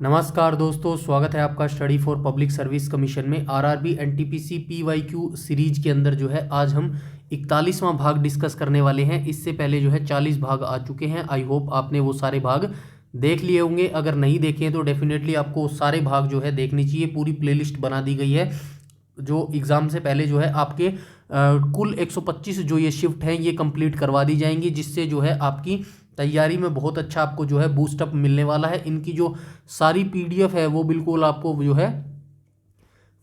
नमस्कार दोस्तों, स्वागत है आपका study for public service commission में आरआरबी एनटीपीसी पीवाईक्यू सीरीज के अंदर जो है आज हम 41वां भाग डिस्कस करने वाले हैं। इससे पहले जो है 40 भाग आ चुके हैं। आई होप आपने वो सारे भाग देख लिए होंगे। अगर नहीं देखे हैं तो डेफिनेटली आपको सारे भाग जो है देखनी चाहिए। पूरी प्लेलिस्ट बना दी गई है जो एग्ज़ाम से पहले जो है आपके कुल 125 जो ये शिफ्ट हैं ये कंप्लीट करवा दी जाएंगी, जिससे जो है आपकी तैयारी में बहुत अच्छा आपको जो है बूस्टअप मिलने वाला है। इनकी जो सारी पीडीएफ है वो बिल्कुल आपको जो है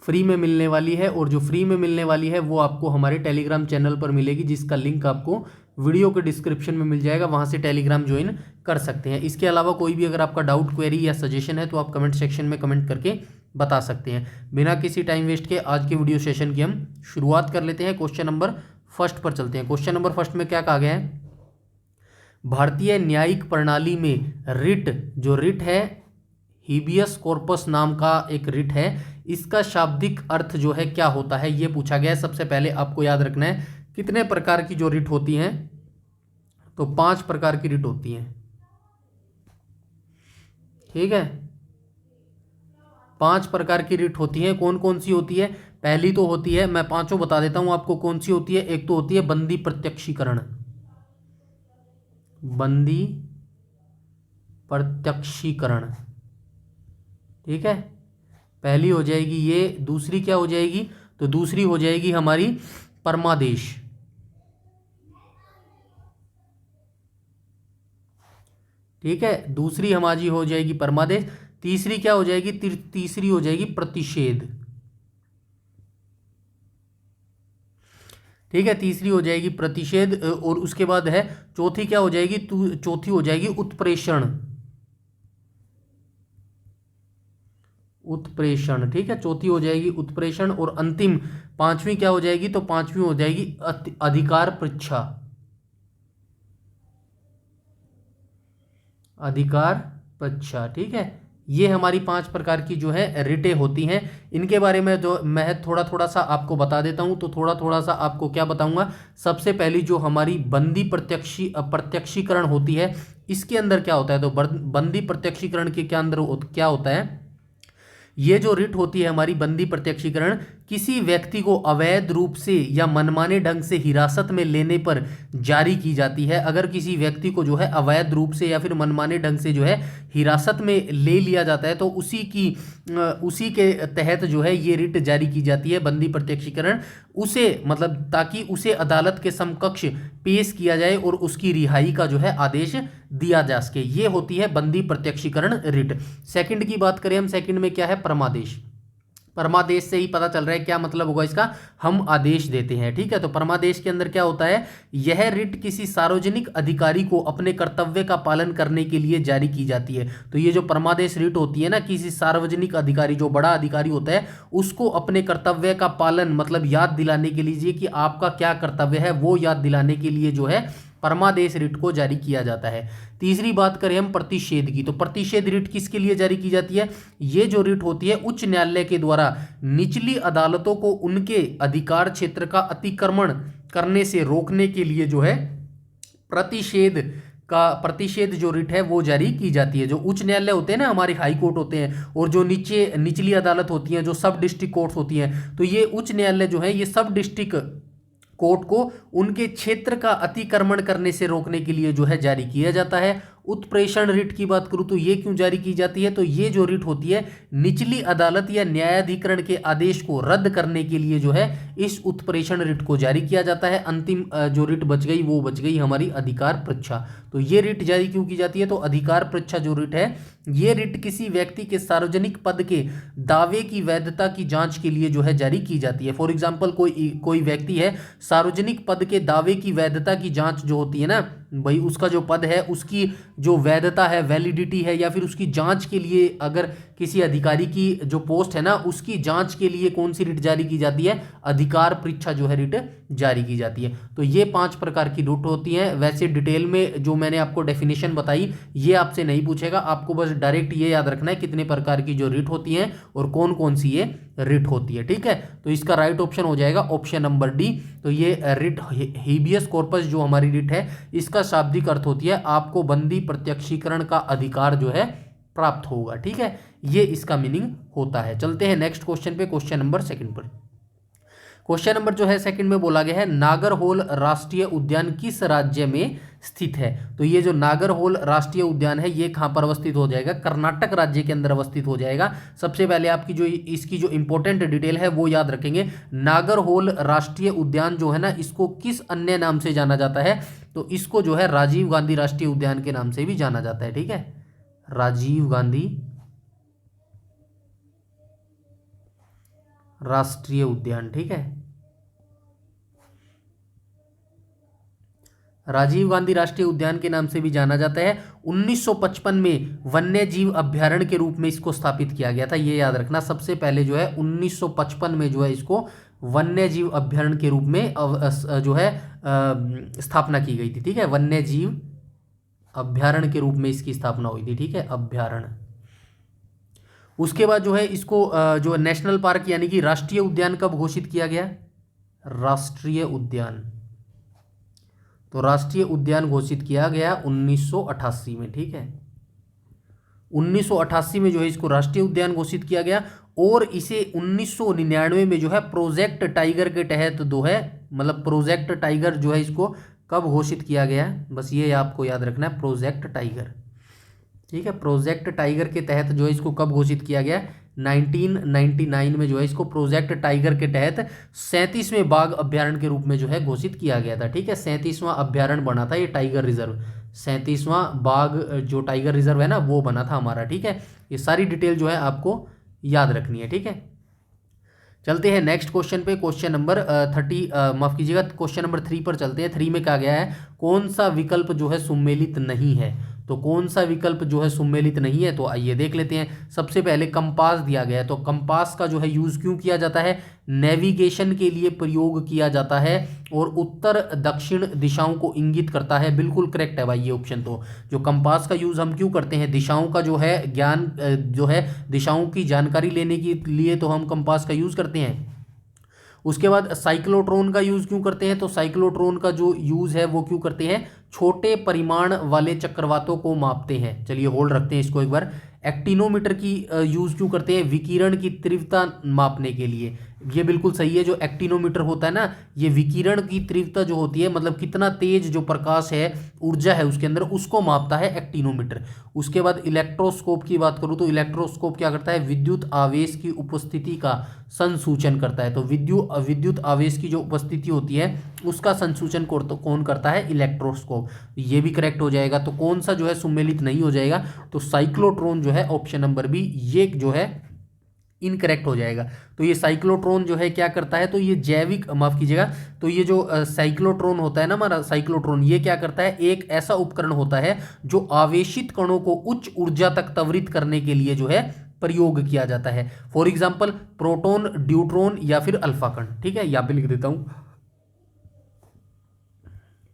फ्री में मिलने वाली है, और जो फ्री में मिलने वाली है वो आपको हमारे टेलीग्राम चैनल पर मिलेगी, जिसका लिंक आपको वीडियो के डिस्क्रिप्शन में मिल जाएगा। वहाँ से टेलीग्राम ज्वाइन कर सकते हैं। इसके अलावा कोई भी अगर आपका डाउट, क्वेरी या सजेशन है तो आप कमेंट सेक्शन में कमेंट करके बता सकते हैं। बिना किसी टाइम वेस्ट के आज के वीडियो सेशन की हम शुरुआत कर लेते हैं। क्वेश्चन नंबर फर्स्ट पर चलते हैं। क्वेश्चन नंबर फर्स्ट में क्या कहा गया है? भारतीय न्यायिक प्रणाली में रिट, जो रिट है हीबियस कॉर्पस नाम का एक रिट है, इसका शाब्दिक अर्थ जो है क्या होता है ये पूछा गया है। सबसे पहले आपको याद रखना है कितने प्रकार की जो रिट होती हैं, तो 5 प्रकार की रिट होती हैं। ठीक है, 5 प्रकार की रिट होती हैं। कौन कौन सी होती है? पहली तो होती है, मैं पांचों बता देता हूं आपको कौन सी होती है। एक तो होती है बंदी प्रत्यक्षीकरण, बंदी प्रत्यक्षीकरण। ठीक है, पहली हो जाएगी ये। दूसरी क्या हो जाएगी? तो दूसरी हो जाएगी हमारी परमादेश। ठीक है, दूसरी हमारी हो जाएगी परमादेश। तीसरी क्या हो जाएगी? तीसरी हो जाएगी प्रतिषेध। ठीक है, तीसरी हो जाएगी प्रतिषेध। और उसके बाद है चौथी क्या हो जाएगी? चौथी हो जाएगी उत्प्रेषण। उत्प्रेषण, ठीक है, चौथी हो जाएगी उत्प्रेषण। और अंतिम पांचवी क्या हो जाएगी? तो पांचवी हो जाएगी अधिकार पृच्छा। अधिकार पृच्छा। ठीक है, ये हमारी 5 प्रकार की जो है रिटें होती हैं। इनके बारे में जो मैं थोड़ा थोड़ा सा आपको बता देता हूं। तो थोड़ा थोड़ा सा आपको क्या बताऊंगा। सबसे पहली जो हमारी बंदी प्रत्यक्षीकरण होती है, इसके अंदर क्या होता है? तो बंदी प्रत्यक्षीकरण के क्या अंदर क्या होता है? ये जो रिट होती है हमारी बंदी प्रत्यक्षीकरण, किसी व्यक्ति को अवैध रूप से या मनमाने ढंग से हिरासत में लेने पर जारी की जाती है। अगर किसी व्यक्ति को जो है अवैध रूप से या फिर मनमाने ढंग से जो है हिरासत में ले लिया जाता है, तो उसी के तहत जो है ये रिट जारी की जाती है, बंदी प्रत्यक्षीकरण। उसे मतलब ताकि उसे अदालत के समकक्ष पेश किया जाए और उसकी रिहाई का जो है आदेश दिया जा सके। ये होती है बंदी प्रत्यक्षीकरण रिट। सेकंड की बात करें हम, सेकंड में क्या है? परमादेश। परमादेश से ही पता चल रहा है क्या मतलब होगा इसका, हम आदेश देते हैं। ठीक है, तो परमादेश के अंदर क्या होता है? यह रिट किसी सार्वजनिक अधिकारी को अपने कर्तव्य का पालन करने के लिए जारी की जाती है। तो ये जो परमादेश रिट होती है ना, किसी सार्वजनिक अधिकारी, जो बड़ा अधिकारी होता है, उसको अपने कर्तव्य का पालन मतलब याद दिलाने के लिए कि आपका क्या कर्तव्य है वो याद दिलाने के लिए जो है परमादेश रिट को जारी किया जाता है। तीसरी बात करें हम प्रतिषेध की, तो प्रतिषेध रिट किसके लिए जारी की जाती है? ये जो रिट होती है उच्च न्यायालय के द्वारा निचली अदालतों को उनके अधिकार क्षेत्र का अतिक्रमण करने से रोकने के लिए जो है प्रतिषेध जो रिट है वो जारी की जाती है। जो उच्च न्यायालय होते हैं ना, हमारे हाई कोर्ट होते हैं, और जो निचली अदालत होती हैं, जो सब डिस्ट्रिक्ट कोर्ट्स होती हैं, तो ये उच्च न्यायालय जो है ये सब डिस्ट्रिक्ट कोर्ट को उनके क्षेत्र का अतिक्रमण करने से रोकने के लिए जो है जारी किया जाता है। उत्प्रेषण रिट की बात करूं तो ये क्यों जारी की जाती है? तो ये जो रिट होती है निचली अदालत या न्यायाधिकरण के आदेश को रद्द करने के लिए जो है इस उत्प्रेषण रिट को जारी किया जाता है। अंतिम जो रिट बच गई वो बच गई हमारी अधिकार पृच्छा। तो ये रिट जारी क्यों की जाती है? तो अधिकार पृच्छा जो रिट है, ये रिट किसी व्यक्ति के सार्वजनिक पद के दावे की वैधता की जांच के लिए जो है जारी की जाती है। फॉर एग्जाम्पल कोई व्यक्ति है, सार्वजनिक पद के दावे की वैधता की जांच जो होती है ना भाई, उसका जो पद है उसकी जो वैधता है, वैलिडिटी है, या फिर उसकी जांच के लिए अगर किसी अधिकारी की जो पोस्ट है ना उसकी जांच के लिए कौन सी रिट जारी की जाती है? अधिकार परीक्षा जो है रिट जारी की जाती है। तो ये 5 प्रकार की रिट होती हैं। वैसे डिटेल में जो मैंने आपको डेफिनेशन बताई ये आपसे नहीं पूछेगा, आपको बस डायरेक्ट ये याद रखना है कितने प्रकार की जो रिट होती हैं और कौन कौन सी ये रिट होती है। ठीक है, तो इसका राइट ऑप्शन हो जाएगा ऑप्शन नंबर डी। तो ये रिट हेबियस कॉर्पस जो हमारी रिट है इसका शाब्दिक अर्थ होती है आपको बंदी प्रत्यक्षीकरण का अधिकार जो है प्राप्त होगा। ठीक है, ये इसका मीनिंग होता है। चलते हैं नेक्स्ट क्वेश्चन पे, क्वेश्चन नंबर सेकंड पर। क्वेश्चन नंबर जो है सेकंड में बोला गया है, नागरहोल राष्ट्रीय उद्यान किस राज्य में स्थित है। तो ये जो नागरहोल राष्ट्रीय उद्यान है ये कहाँ पर अवस्थित हो जाएगा, कर्नाटक राज्य के अंदर अवस्थित हो जाएगा। सबसे पहले आपकी जो इसकी जो इंपॉर्टेंट डिटेल है वो याद रखेंगे। नागरहोल राष्ट्रीय उद्यान जो है ना, इसको किस अन्य नाम से जाना जाता है, तो इसको जो है राजीव गांधी राष्ट्रीय उद्यान के नाम से भी जाना जाता है। ठीक है, राजीव गांधी राष्ट्रीय उद्यान। ठीक है, राजीव गांधी राष्ट्रीय उद्यान के नाम से भी जाना जाता है। 1955 में वन्य जीव अभ्यारण्य के रूप में इसको स्थापित किया गया था, ये याद रखना। सबसे पहले जो है 1955 में जो है इसको वन्य जीव अभ्यारण्य के रूप में जो है स्थापना की गई थी। ठीक है, वन्य जीव अभ्यारण्य के रूप में इसकी स्थापना हुई थी। ठीक है, अभ्यारण्य। उसके बाद जो है इसको जो नेशनल पार्क यानी कि राष्ट्रीय उद्यान कब घोषित किया गया, राष्ट्रीय उद्यान। तो राष्ट्रीय उद्यान घोषित किया गया 1988 में। ठीक है, 1988 में जो है इसको राष्ट्रीय उद्यान घोषित किया गया, और इसे 1999 में जो है प्रोजेक्ट टाइगर के तहत जो है, मतलब प्रोजेक्ट टाइगर जो है इसको कब घोषित किया गया, बस ये आपको याद रखना है, प्रोजेक्ट टाइगर। ठीक है, प्रोजेक्ट टाइगर के तहत जो है इसको कब घोषित किया गया, 1999 में जो है इसको प्रोजेक्ट टाइगर के तहत 37वें बाघ अभ्यारण्य के रूप में जो है घोषित किया गया था। ठीक है, 37वां अभ्यारण्य बना था ये टाइगर रिजर्व, 37वां बाघ जो टाइगर रिजर्व है ना वो बना था हमारा। ठीक है, ये सारी डिटेल जो है आपको याद रखनी है। ठीक है, चलते हैं नेक्स्ट क्वेश्चन पे, क्वेश्चन नंबर माफ कीजिएगा, क्वेश्चन नंबर 3 पर चलते हैं। 3 में कहा गया है कौन सा विकल्प जो है सुमेलित नहीं है। तो कौन सा विकल्प जो है सुमेलित नहीं है, तो आइए देख लेते हैं। सबसे पहले कंपास दिया गया है, तो कंपास का जो है यूज़ क्यों किया जाता है, नेविगेशन के लिए प्रयोग किया जाता है, और उत्तर दक्षिण दिशाओं को इंगित करता है। बिल्कुल करेक्ट है भाई ये ऑप्शन। तो जो कंपास का यूज़ हम क्यों करते हैं, दिशाओं का जो है ज्ञान जो है दिशाओं की जानकारी लेने के लिए तो हम कंपास का यूज़ करते हैं। उसके बाद साइक्लोट्रॉन का यूज़ क्यों करते हैं, तो साइक्लोट्रॉन का जो यूज़ है वो क्यों करते हैं, छोटे परिमाण वाले चक्रवातों को मापते हैं। चलिए होल्ड रखते हैं इसको एक बार। एक्टिनोमीटर की यूज़ क्यों करते हैं, विकिरण की तीव्रता मापने के लिए। ये बिल्कुल सही है, जो एक्टिनोमीटर होता है ना, ये विकिरण की तीव्रता जो होती है, मतलब कितना तेज जो प्रकाश है, ऊर्जा है उसके अंदर, उसको मापता है एक्टिनोमीटर। उसके बाद इलेक्ट्रोस्कोप की बात करूँ तो इलेक्ट्रोस्कोप क्या करता है, विद्युत आवेश की उपस्थिति का संसूचन करता है। तो विद्युत आवेश की जो उपस्थिति होती है उसका संसूचन कौन करता है, इलेक्ट्रोस्कोप। ये भी करेक्ट हो जाएगा। तो कौन सा जो है सुमेलित नहीं हो जाएगा, तो साइक्लोट्रॉन जो है ऑप्शन नंबर बी, ये जो है इनकरेक्ट हो जाएगा। तो ये साइक्लोट्रॉन जो है क्या करता है, तो ये जैविक, माफ कीजिएगा, तो ये जो साइक्लोट्रॉन होता है ना हमारा साइक्लोट्रॉन, ये क्या करता है, एक ऐसा उपकरण होता है जो आवेशित कणों को उच्च ऊर्जा तक त्वरित करने के लिए जो है प्रयोग किया जाता है। फॉर एग्जाम्पल प्रोटॉन, ड्यूट्रॉन या फिर अल्फा कण। ठीक है, यहाँ पे लिख देता हूं,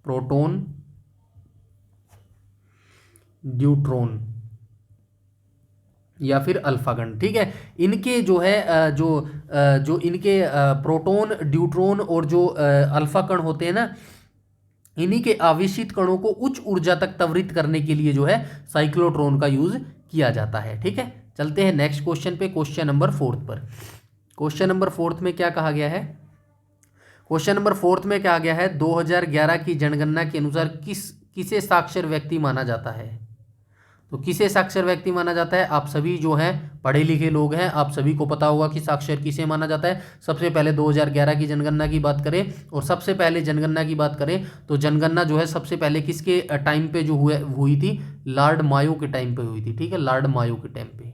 प्रोटॉन, ड्यूट्रॉन या फिर अल्फा कण। ठीक है, इनके जो है जो इनके प्रोटॉन, ड्यूट्रॉन और जो अल्फा कण होते हैं ना, इन्हीं के आवेशित कणों को उच्च ऊर्जा तक त्वरित करने के लिए जो है साइक्लोट्रॉन का यूज किया जाता है। ठीक है, चलते हैं नेक्स्ट क्वेश्चन पे, क्वेश्चन नंबर 4 पर। क्वेश्चन नंबर 4 में क्या कहा गया है, क्वेश्चन नंबर 4 में कहा गया है 2011 की जनगणना के अनुसार किसे साक्षर व्यक्ति माना जाता है। तो किसे साक्षर व्यक्ति माना जाता है, आप सभी जो हैं पढ़े लिखे लोग हैं, आप सभी को पता होगा कि साक्षर किसे माना जाता है। सबसे पहले 2011 की जनगणना की बात करें, और सबसे पहले जनगणना की बात करें तो जनगणना जो है सबसे पहले किसके टाइम पे जो हुई थी, लॉर्ड मायो के टाइम पे हुई थी। ठीक है, लॉर्ड मायो के टाइम पे,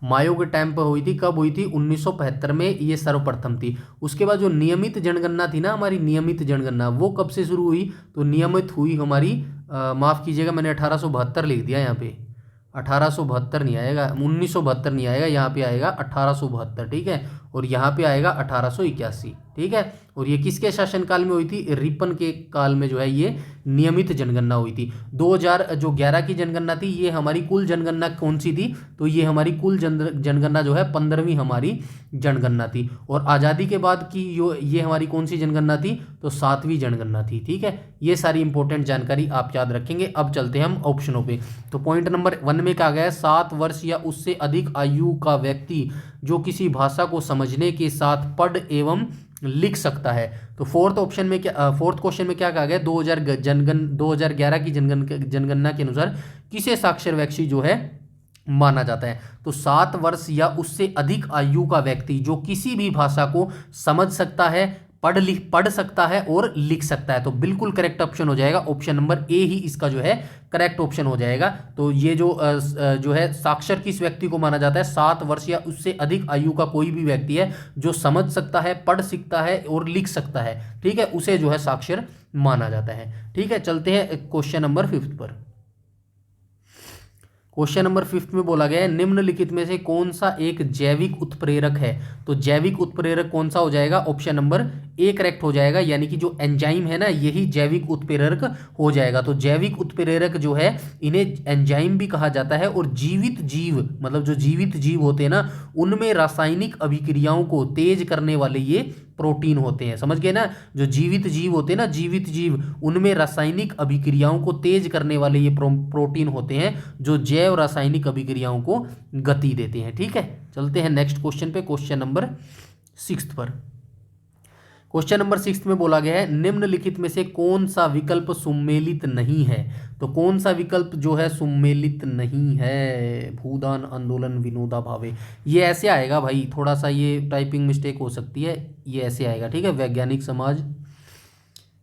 मायो के टाइम पर हुई थी। कब हुई थी, 1975 में ये सर्वप्रथम थी। उसके बाद जो नियमित जनगणना थी ना हमारी, नियमित जनगणना, वो कब से शुरू हुई, तो नियमित हुई हमारी, माफ़ कीजिएगा मैंने 1872 लिख दिया यहाँ पे, 1872 नहीं आएगा, 1972 नहीं आएगा, यहाँ पे आएगा 1872। ठीक है, और यहाँ पे आएगा 1881। ठीक है। और ये किसके शासनकाल में हुई थी? रिपन के काल में जो है ये नियमित जनगणना हुई थी। 2011 की जनगणना थी, ये हमारी कुल जनगणना कौन सी थी? तो ये हमारी कुल जनगणना जो है 15वीं हमारी जनगणना थी। और आज़ादी के बाद की ये हमारी कौन सी जनगणना थी? तो 7वीं जनगणना थी। ठीक है, ये सारी इंपॉर्टेंट जानकारी आप याद रखेंगे। अब चलते हैं हम ऑप्शनों पे। तो पॉइंट नंबर 1 में कहा गया है 7 वर्ष या उससे अधिक आयु का व्यक्ति जो किसी भाषा को समझने के साथ पढ़ एवं लिख सकता है। तो फोर्थ ऑप्शन में क्या, फोर्थ क्वेश्चन में क्या कहा गया? 2011 की जनगणना के अनुसार किसे साक्षर व्यक्ति जो है माना जाता है? तो 7 वर्ष या उससे अधिक आयु का व्यक्ति जो किसी भी भाषा को समझ सकता है, पढ़ सकता है और लिख सकता है। तो बिल्कुल करेक्ट ऑप्शन हो जाएगा ऑप्शन नंबर ए ही इसका जो है करेक्ट ऑप्शन हो जाएगा। तो ये जो है साक्षर किस व्यक्ति को माना जाता है? 7 वर्ष या उससे अधिक आयु का कोई भी व्यक्ति है जो समझ सकता है, पढ़ सकता है और लिख सकता है। ठीक है, उसे जो है साक्षर माना जाता है। ठीक है, चलते हैं क्वेश्चन नंबर 5 पर। क्वेश्चन नंबर 5 में बोला गया है निम्नलिखित में से कौन सा एक जैविक उत्प्रेरक है? तो जैविक उत्प्रेरक कौन सा हो जाएगा? ऑप्शन नंबर ए करेक्ट हो जाएगा, यानी कि जो एंजाइम है ना यही जैविक उत्प्रेरक हो जाएगा। तो जैविक उत्प्रेरक जो है इन्हें एंजाइम भी कहा जाता है। और जीवित जीव मतलब जो जीवित जीव होते हैं ना उनमें रासायनिक अभिक्रियाओं को तेज करने वाले ये प्रोटीन होते हैं। समझ गए ना? जो जीवित जीव होते हैं ना, जीवित जीव, उनमें रासायनिक अभिक्रियाओं को तेज करने वाले ये प्रोटीन होते हैं जो जैव रासायनिक अभिक्रियाओं को गति देते हैं। ठीक है, चलते हैं नेक्स्ट क्वेश्चन पे, क्वेश्चन नंबर 6 पर। क्वेश्चन नंबर 6 में बोला गया है निम्नलिखित में से कौन सा विकल्प सुमेलित नहीं है? तो कौन सा विकल्प जो है सुमेलित नहीं है? भूदान आंदोलन विनोदा भावे, ये ऐसे आएगा भाई, थोड़ा सा ये टाइपिंग मिस्टेक हो सकती है, ये ऐसे आएगा। ठीक है, वैज्ञानिक समाज,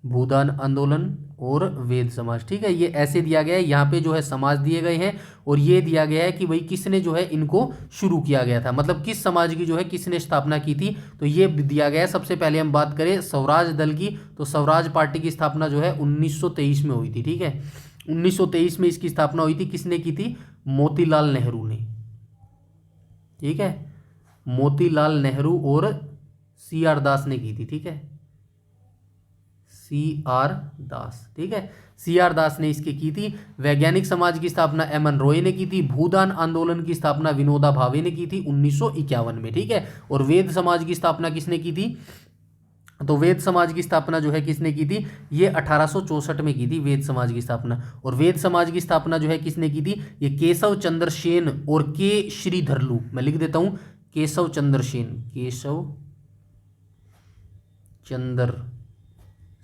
भूदान आंदोलन और वेद समाज। ठीक है, ये ऐसे दिया गया है, यहाँ पे जो है समाज दिए गए हैं और ये दिया गया है कि भाई किसने जो है इनको शुरू किया गया था, मतलब किस समाज की जो है किसने स्थापना की थी। तो ये दिया गया है। सबसे पहले हम बात करें स्वराज दल की, तो स्वराज पार्टी की स्थापना जो है 1923 में हुई थी। ठीक है, 1923 में इसकी स्थापना हुई थी। किसने की थी? मोतीलाल नेहरू ने। ठीक है, मोतीलाल नेहरू और CR दास ने की थी। ठीक है, CR दास। ठीक है, CR दास ने इसकी की थी। वैज्ञानिक समाज की स्थापना MN रॉय ने की थी। भूदान आंदोलन की स्थापना विनोदा भावे ने की थी 1951 में। ठीक है, और वेद समाज की स्थापना किसने की थी? तो वेद समाज की स्थापना जो है किसने की थी? ये 1864 में की थी वेद समाज की स्थापना। और वेद समाज की स्थापना जो है किसने की थी? ये केशव चंद्र सेन और के श्रीधरलू। मैं लिख देता हूं, केशव चंद्र सेन, केशव चंद्र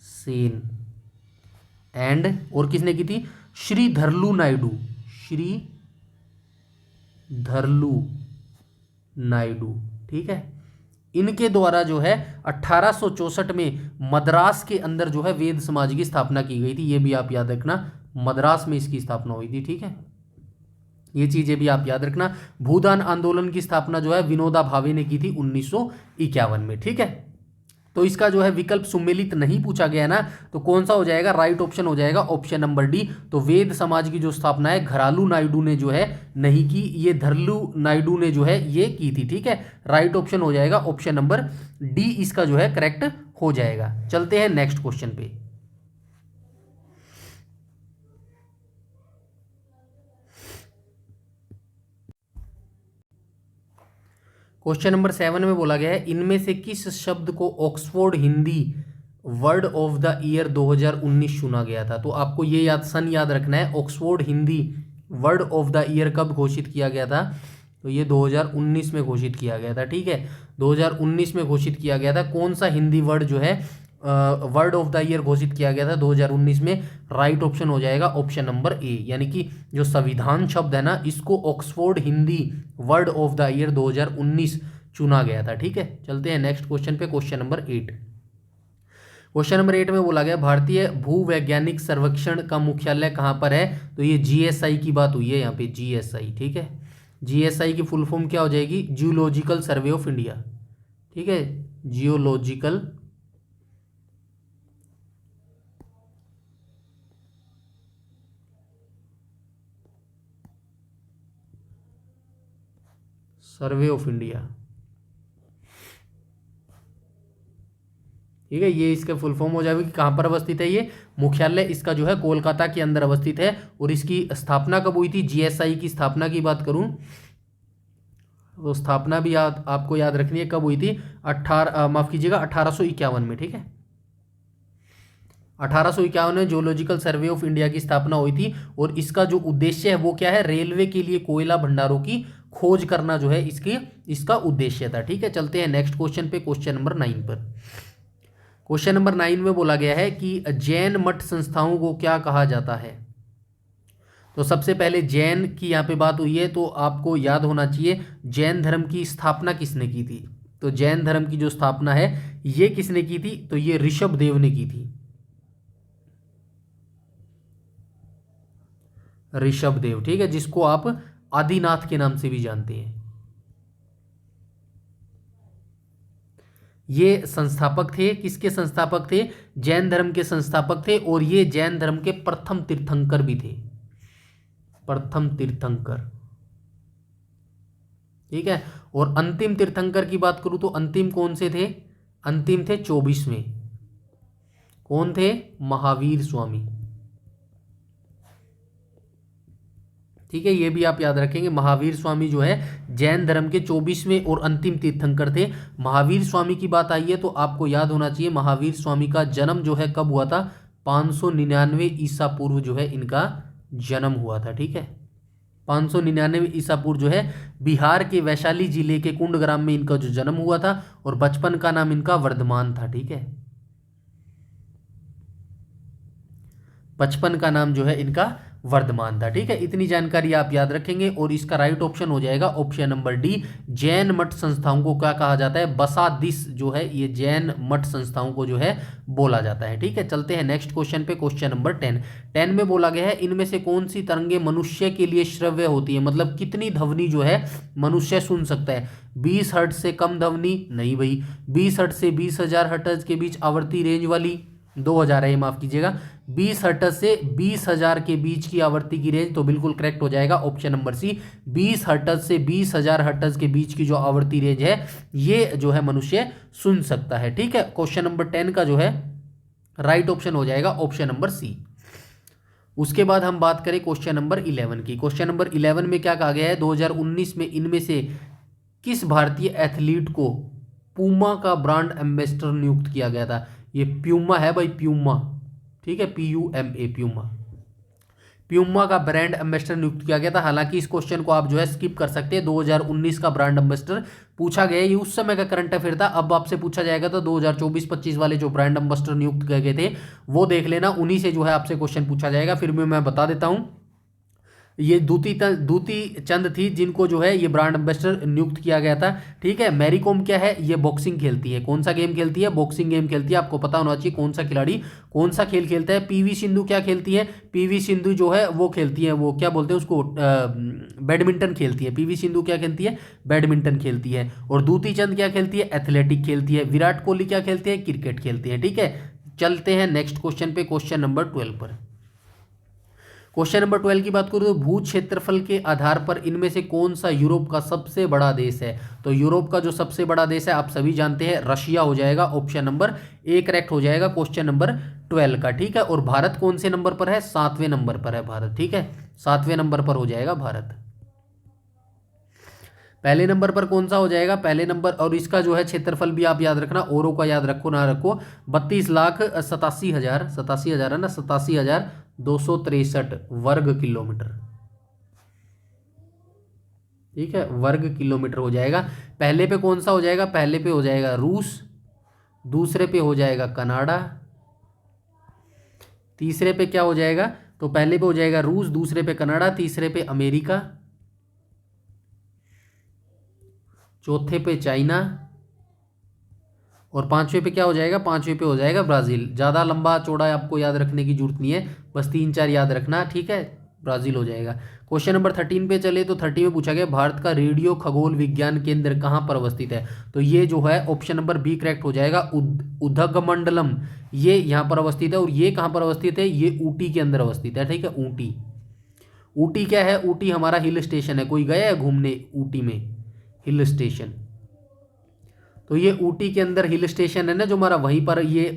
सेन एंड, और किसने की थी? श्रीधरलू नायडू, श्रीधरलू नायडू। ठीक है, इनके द्वारा जो है 1864 में मद्रास के अंदर जो है वेद समाज की स्थापना की गई थी। ये भी आप याद रखना, मद्रास में इसकी स्थापना हुई थी। ठीक है, ये चीजें भी आप याद रखना। भूदान आंदोलन की स्थापना जो है विनोदा भावे ने की थी 1951 में। ठीक है, तो इसका जो है विकल्प सुमेलित नहीं पूछा गया ना, तो कौन सा हो जाएगा? राइट ऑप्शन हो जाएगा ऑप्शन नंबर डी। तो वेद समाज की जो स्थापना है घरालू नायडू ने जो है नहीं की, ये धरलू नायडू ने जो है ये की थी। ठीक है, राइट ऑप्शन हो जाएगा ऑप्शन नंबर डी, इसका जो है करेक्ट हो जाएगा। चलते हैं नेक्स्ट क्वेश्चन पे। क्वेश्चन नंबर 7 में बोला गया है इनमें से किस शब्द को Oxford Hindi word of the year 2019 चुना गया था? तो आपको ये सन याद रखना है। Oxford Hindi word of the year कब घोषित किया गया था? तो ये 2019 में घोषित किया गया था। ठीक है, 2019 में घोषित किया गया था। कौन सा हिंदी वर्ड जो है वर्ड ऑफ द ईयर घोषित किया गया था 2019 में? राइट ऑप्शन हो जाएगा ऑप्शन नंबर ए, यानी कि जो संविधान शब्द है ना इसको Oxford Hindi word of the year 2019 चुना गया था। ठीक है, चलते हैं नेक्स्ट क्वेश्चन पे, क्वेश्चन नंबर 8। क्वेश्चन नंबर 8 में बोला गया भारतीय भूवैज्ञानिक सर्वेक्षण का मुख्यालय कहाँ पर है? तो ये GSI की बात हुई है यहाँ पे, GSI। ठीक है, GSI की फुल फॉर्म क्या हो जाएगी? Geological survey of India. ठीक है, जियोलॉजिकल सर्वे ऑफ इंडिया। ठीक है, ये इसका फुल फॉर्म हो जाएगा कि कहाँ पर अवस्थित है ये, मुख्यालय इसका जो है कोलकाता के अंदर अवस्थित है। और इसकी स्थापना कब हुई थी, जीएसआई की स्थापना की बात करूं तो स्थापना भी आपको याद रखनी है, कब हुई थी, माफ कीजिएगा 1851 में। ठीक है, 1851 में जियोलॉजिकल सर्वे ऑफ इंडिया की स्थापना हुई थी। और इसका जो उद्देश्य है वो क्या है, रेलवे के लिए कोयला भंडारों की खोज करना जो है इसका उद्देश्य था। ठीक है, चलते हैं नेक्स्ट क्वेश्चन पे, क्वेश्चन नंबर 9 पर। क्वेश्चन नंबर 9 में बोला गया है कि जैन मठ संस्थाओं को क्या कहा जाता है। तो सबसे पहले जैन की यहाँ पे बात हुई है, तो आपको याद होना चाहिए जैन धर्म की स्थापना किसने की थी। तो जैन धर्म की जो स्थापना है ये किसने की थी, तो ये ऋषभ देव ने की थी, ऋषभ देव। ठीक है, जिसको आप आदिनाथ के नाम से भी जानते हैं। ये संस्थापक थे, किसके संस्थापक थे, जैन धर्म के संस्थापक थे। और ये जैन धर्म के प्रथम तीर्थंकर भी थे, प्रथम तीर्थंकर। ठीक है, और अंतिम तीर्थंकर की बात करूं तो अंतिम कौन से थे, अंतिम थे 24वें, कौन थे, महावीर स्वामी। ठीक है, ये भी आप याद रखेंगे, महावीर स्वामी जो है जैन धर्म के 24वें और अंतिम तीर्थंकर थे। महावीर स्वामी की बात आई है तो आपको याद होना चाहिए महावीर स्वामी का जन्म जो है कब हुआ था, 599 ईसा पूर्व जो है इनका जन्म हुआ था। ठीक है, 599 ईसा पूर्व जो है बिहार के वैशाली जिले के कुंडग्राम में इनका जो जन्म हुआ था। और बचपन का नाम इनका वर्धमान था। ठीक है, बचपन का नाम जो है इनका वर्धमान था। ठीक है, इतनी जानकारी आप याद रखेंगे। और इसका राइट ऑप्शन हो जाएगा ऑप्शन नंबर डी, जैन मठ संस्थाओं को क्या कहा जाता है, बसादिस जो है ये जैन मठ संस्थाओं को जो है बोला जाता है। ठीक है, चलते हैं नेक्स्ट क्वेश्चन पे, क्वेश्चन नंबर 10 में बोला गया है इनमें से कौन सी तरंगे मनुष्य के लिए श्रव्य होती है, मतलब कितनी ध्वनि जो है मनुष्य सुन सकता है। 20 हर्ट्ज से कम ध्वनि नहीं भाई, 20 हर्ट्ज से 20,000 हर्ट्ज के बीच आवर्ती रेंज वाली, 2000 है माफ कीजिएगा, 20 हर्ट्ज से 20,000 के बीच की आवर्ती की रेंज, तो बिल्कुल करेक्ट हो जाएगा ऑप्शन नंबर सी, 20 हर्ट्ज से 20,000 हर्ट्ज के बीच की जो आवर्ती रेंज है ये जो है मनुष्य सुन सकता है। ठीक है, क्वेश्चन नंबर 10 का जो है राइट ऑप्शन हो जाएगा ऑप्शन नंबर सी। उसके बाद हम बात करें क्वेश्चन नंबर 11 की। क्वेश्चन नंबर 11 में क्या कहा गया है, 2019 में इनमें से किस भारतीय एथलीट को पूमा का ब्रांड एम्बेसडर नियुक्त किया गया था। ये प्यूमा है भाई, प्यूमा। ठीक है, PUMA, प्यूमा, प्यूमा का ब्रांड एम्बेसडर नियुक्त किया गया था। हालांकि इस क्वेश्चन को आप जो है स्किप कर सकते हैं, 2019 का ब्रांड एम्बेसडर पूछा गया, ये उस समय का करंट अफेयर था। अब आपसे पूछा जाएगा तो 2024-25 वाले जो ब्रांड एम्बेसडर नियुक्त किए गए थे वो देख लेना, उन्हीं से जो है आपसे क्वेश्चन पूछा जाएगा। फिर भी मैं बता देता हूं, ये दूती चंद थी जिनको जो है ये ब्रांड एम्बेसडर नियुक्त किया गया था। ठीक है, मैरी कॉम क्या है, ये बॉक्सिंग खेलती है, कौन सा गेम खेलती है, बॉक्सिंग गेम खेलती है। आपको पता होना चाहिए कौन सा खिलाड़ी कौन सा खेल खेलता है। PV सिंधु क्या खेलती है, PV सिंधु जो है वो खेलती है, वो क्या बोलते हैं उसको, बैडमिंटन खेलती है। PV सिंधु क्या खेलती है, बैडमिंटन खेलती है। और दूती चंद क्या खेलती है, एथलेटिक खेलती है। विराट कोहली क्या खेलते हैं, क्रिकेट खेलती है। ठीक है, चलते हैं नेक्स्ट क्वेश्चन पे, क्वेश्चन नंबर 12 पर। क्वेश्चन नंबर 12 की बात करूं तो भू क्षेत्रफल के आधार पर इनमें से कौन सा यूरोप का सबसे बड़ा देश है। तो यूरोप का जो सबसे बड़ा देश है आप सभी जानते हैं, रशिया हो जाएगा, ऑप्शन नंबर ए करेक्ट हो जाएगा क्वेश्चन नंबर 12 का। ठीक है, और भारत कौन से नंबर पर है, 7वें नंबर पर है भारत। ठीक है, 7वें नंबर पर हो जाएगा भारत। पहले नंबर पर कौन सा हो जाएगा, पहले नंबर, और इसका जो है क्षेत्रफल भी आप याद रखना, औरों का याद रखो ना रखो, 32,87,000 87,000 है ना, 87,263 वर्ग किलोमीटर। ठीक है, वर्ग किलोमीटर हो जाएगा। पहले पे कौन सा हो जाएगा, पहले पे हो जाएगा रूस, दूसरे पे हो जाएगा कनाडा, तीसरे पे क्या हो जाएगा, तो पहले पे हो जाएगा रूस, दूसरे पे कनाडा, तीसरे पे अमेरिका, चौथे पे चाइना, और पांचवें पे क्या हो जाएगा, पांचवें पे हो जाएगा ब्राजील। ज़्यादा लंबा चौड़ा आपको याद रखने की जरूरत नहीं है, बस 3-4 याद रखना। ठीक है, ब्राजील हो जाएगा। क्वेश्चन नंबर 13 पे चले तो 30 में पूछा गया भारत का रेडियो खगोल विज्ञान केंद्र कहाँ पर अवस्थित है। तो ये जो है ऑप्शन नंबर बी करेक्ट हो जाएगा, उदगमंडलम, ये यहाँ पर अवस्थित है। और ये कहाँ पर अवस्थित है, ये ऊटी के अंदर अवस्थित है। ठीक है, ऊटी, ऊटी क्या है, ऊटी हमारा हिल स्टेशन है। कोई गया है घूमने ऊटी में, हिल स्टेशन। तो ये ऊटी के अंदर हिल स्टेशन है ना जो हमारा, वहीं पर ये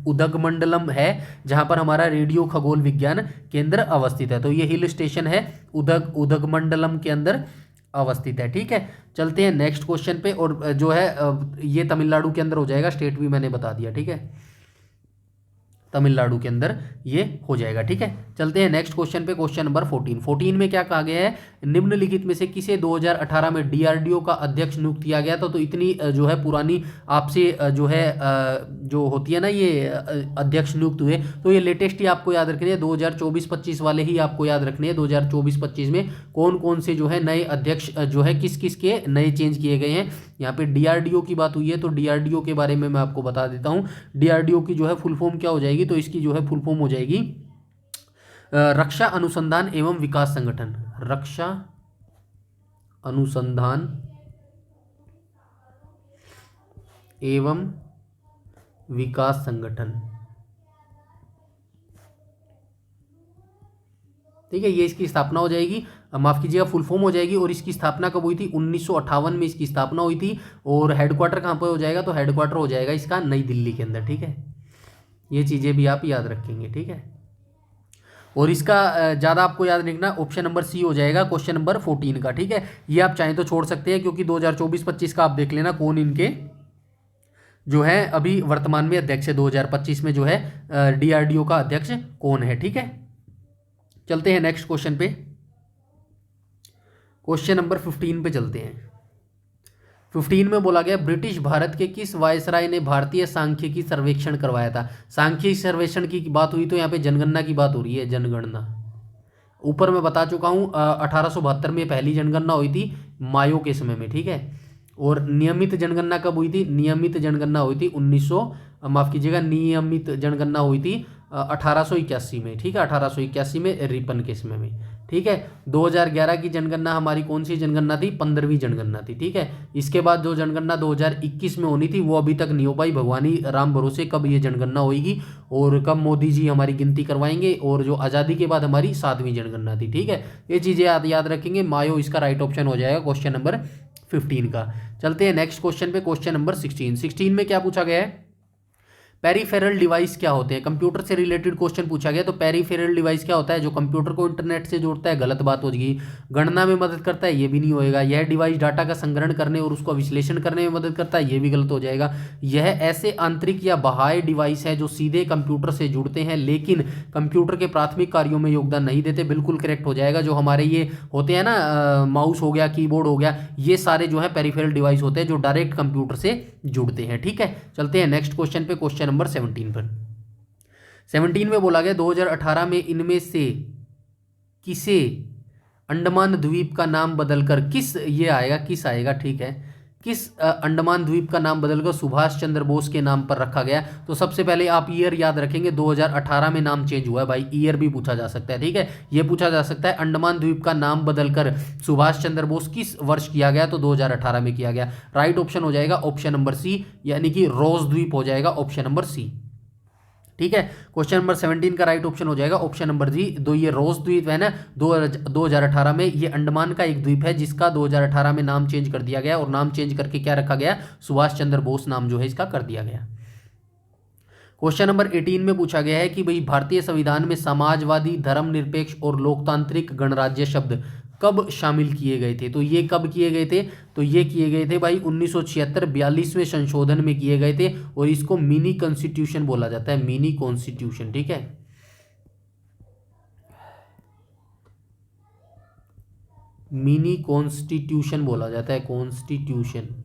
उदगमंडलम है जहां पर हमारा रेडियो खगोल विज्ञान केंद्र अवस्थित है। तो ये हिल स्टेशन है उदगमंडलम के अंदर अवस्थित है। ठीक है, चलते हैं नेक्स्ट क्वेश्चन पे। और जो है ये तमिलनाडु के अंदर हो जाएगा, स्टेट भी मैंने बता दिया। ठीक है, तमिलनाडु के अंदर ये हो जाएगा। ठीक है, चलते हैं नेक्स्ट क्वेश्चन पे। क्वेश्चन नंबर 14 में क्या कहा गया है, निम्नलिखित में से किसे 2018 में डीआरडीओ का अध्यक्ष नियुक्त किया गया था। तो इतनी जो है पुरानी आपसे जो है जो होती है ना ये अध्यक्ष नियुक्त हुए, तो ये लेटेस्ट ही आपको याद रखने हैं, 2024-25 वाले ही आपको याद रखने हैं। 2024-25 में कौन कौन से जो है नए अध्यक्ष जो है किस किस के नए चेंज किए गए हैं। यहाँ पे डीआरडीओ की बात हुई है, तो डीआरडीओ के बारे में मैं आपको बता देता हूँ। डीआरडीओ की जो है फुल फॉर्म क्या हो जाएगी, तो इसकी जो है फुल फॉर्म हो जाएगी रक्षा अनुसंधान एवं विकास संगठन। रक्षा अनुसंधान एवं विकास संगठन। ठीक है, ये इसकी स्थापना हो जाएगी, माफ कीजिएगा फुल फॉर्म हो जाएगी। और इसकी स्थापना कब हुई थी, 1958 में इसकी स्थापना हुई थी। और हेडक्वार्टर कहाँ पर हो जाएगा, तो हेडक्वार्टर हो जाएगा इसका नई दिल्ली के अंदर। ठीक है, ये चीज़ें भी आप याद रखेंगे। ठीक है, और इसका ज़्यादा आपको याद रखना ऑप्शन नंबर सी हो जाएगा क्वेश्चन नंबर 14 का। ठीक है, ये आप चाहें तो छोड़ सकते हैं, क्योंकि 2024-25 का आप देख लेना कौन इनके जो है अभी वर्तमान में अध्यक्ष है। 2025 में जो है डीआरडीओ का अध्यक्ष कौन है। ठीक है, चलते हैं नेक्स्ट क्वेश्चन पे। क्वेश्चन नंबर 15 पे चलते हैं। 15 में बोला गया ब्रिटिश भारत के किस वायसराय ने भारतीय सांख्यिकी सर्वेक्षण करवाया था। सांख्यिकी सर्वेक्षण की बात हुई तो यहाँ पे जनगणना की बात हो रही है, जनगणना। ऊपर मैं बता चुका हूँ 1872 में पहली जनगणना हुई थी मायो के समय में। ठीक है, और नियमित जनगणना कब हुई थी, नियमित जनगणना हुई थी नियमित जनगणना हुई थी 1881 में। ठीक है, 1881 में रिपन के समय में। ठीक है, 2011 की जनगणना हमारी कौन सी जनगणना थी, 15वीं जनगणना थी। ठीक है, इसके बाद जो जनगणना 2021 में होनी थी वो अभी तक नहीं हो पाई। भगवानी राम भरोसे कब ये जनगणना होगी और कब मोदी जी हमारी गिनती करवाएंगे। और जो आज़ादी के बाद हमारी 7वीं जनगणना थी। ठीक है, ये चीज़ें याद रखेंगे। मायो इसका राइट ऑप्शन हो जाएगा क्वेश्चन नंबर 15 का। चलते हैं नेक्स्ट क्वेश्चन पे। क्वेश्चन नंबर 16 में क्या पूछा गया है, पेरीफेरल डिवाइस क्या होते हैं। कंप्यूटर से रिलेटेड क्वेश्चन पूछा गया। तो पेरीफेरल डिवाइस क्या होता है, जो कंप्यूटर को इंटरनेट से जोड़ता है, गलत बात होगी। गणना में मदद करता है, ये भी नहीं होएगा। यह डिवाइस डाटा का संग्रहण करने और उसका विश्लेषण करने में मदद करता है, ये भी गलत हो जाएगा। यह ऐसे आंतरिक या बाह्य डिवाइस है जो सीधे कंप्यूटर से जुड़ते हैं लेकिन कंप्यूटर के प्राथमिक कार्यों में योगदान नहीं देते, बिल्कुल करेक्ट हो जाएगा। जो हमारे ये होते हैं ना माउस हो गया, कीबोर्ड हो गया, ये सारे जो है पेरीफेरल डिवाइस होते हैं जो डायरेक्ट कंप्यूटर से जुड़ते हैं। ठीक है, चलते हैं नेक्स्ट क्वेश्चन पे। क्वेश्चन नंबर 17 पर। 17 में बोला गया 2018 में इनमें से किसे अंडमान द्वीप का नाम बदलकर किस आएगा। ठीक है, किस अंडमान द्वीप का नाम बदलकर सुभाष चंद्र बोस के नाम पर रखा गया। तो सबसे पहले आप ईयर याद रखेंगे, 2018 में नाम चेंज हुआ है भाई। ईयर भी पूछा जा सकता है। ठीक है, ये पूछा जा सकता है अंडमान द्वीप का नाम बदलकर सुभाष चंद्र बोस किस वर्ष किया गया, तो 2018 में किया गया। राइट ऑप्शन हो जाएगा ऑप्शन नंबर सी, यानी कि रोज द्वीप हो जाएगा ऑप्शन नंबर सी। ठीक है, क्वेश्चन नंबर 17 का राइट ऑप्शन हो जाएगा ऑप्शन नंबर जी। ये रोज द्वीप है ना, 2018 में ये अंडमान का एक द्वीप है जिसका 2018 में नाम चेंज कर दिया गया। और नाम चेंज करके क्या रखा गया, सुभाष चंद्र बोस नाम जो है इसका कर दिया गया। क्वेश्चन नंबर 18 में पूछा गया है कि भाई भारतीय संविधान में समाजवादी, धर्मनिरपेक्ष और लोकतांत्रिक गणराज्य शब्द कब शामिल किए गए थे। तो ये कब किए गए थे, तो ये किए गए थे भाई 1976 42वें संशोधन में किए गए थे। और इसको मिनी कॉन्स्टिट्यूशन बोला जाता है, मिनी कॉन्स्टिट्यूशन। ठीक है, मिनी कॉन्स्टिट्यूशन बोला जाता है, कॉन्स्टिट्यूशन।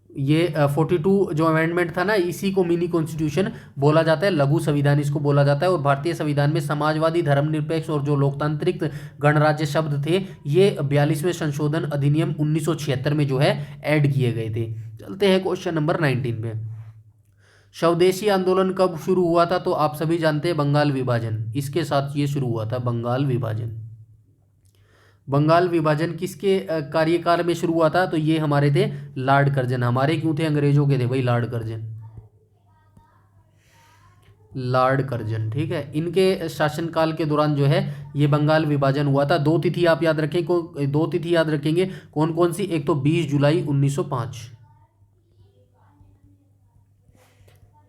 ये 42 जो अमेंडमेंट था ना, इसी को मिनी कॉन्स्टिट्यूशन बोला जाता है, लघु संविधान इसको बोला जाता है। और भारतीय संविधान में समाजवादी, धर्मनिरपेक्ष और जो लोकतांत्रिक गणराज्य शब्द थे ये 42वें संशोधन अधिनियम 1976 में जो है ऐड किए गए थे। चलते हैं क्वेश्चन नंबर 19 में। स्वदेशी आंदोलन कब शुरू हुआ था, तो आप सभी जानते हैं बंगाल विभाजन, इसके साथ ये शुरू हुआ था बंगाल विभाजन। बंगाल विभाजन किसके कार्यकाल में शुरू हुआ था, तो ये हमारे थे लॉर्ड कर्जन। हमारे क्यों थे, अंग्रेजों के थे भाई लॉर्ड कर्जन। लॉर्ड कर्जन, ठीक है। इनके शासनकाल के दौरान जो है ये बंगाल विभाजन हुआ था। दो तिथि आप याद रखें, दो तिथि याद रखेंगे कौन कौन सी, एक तो 20 जुलाई 1905,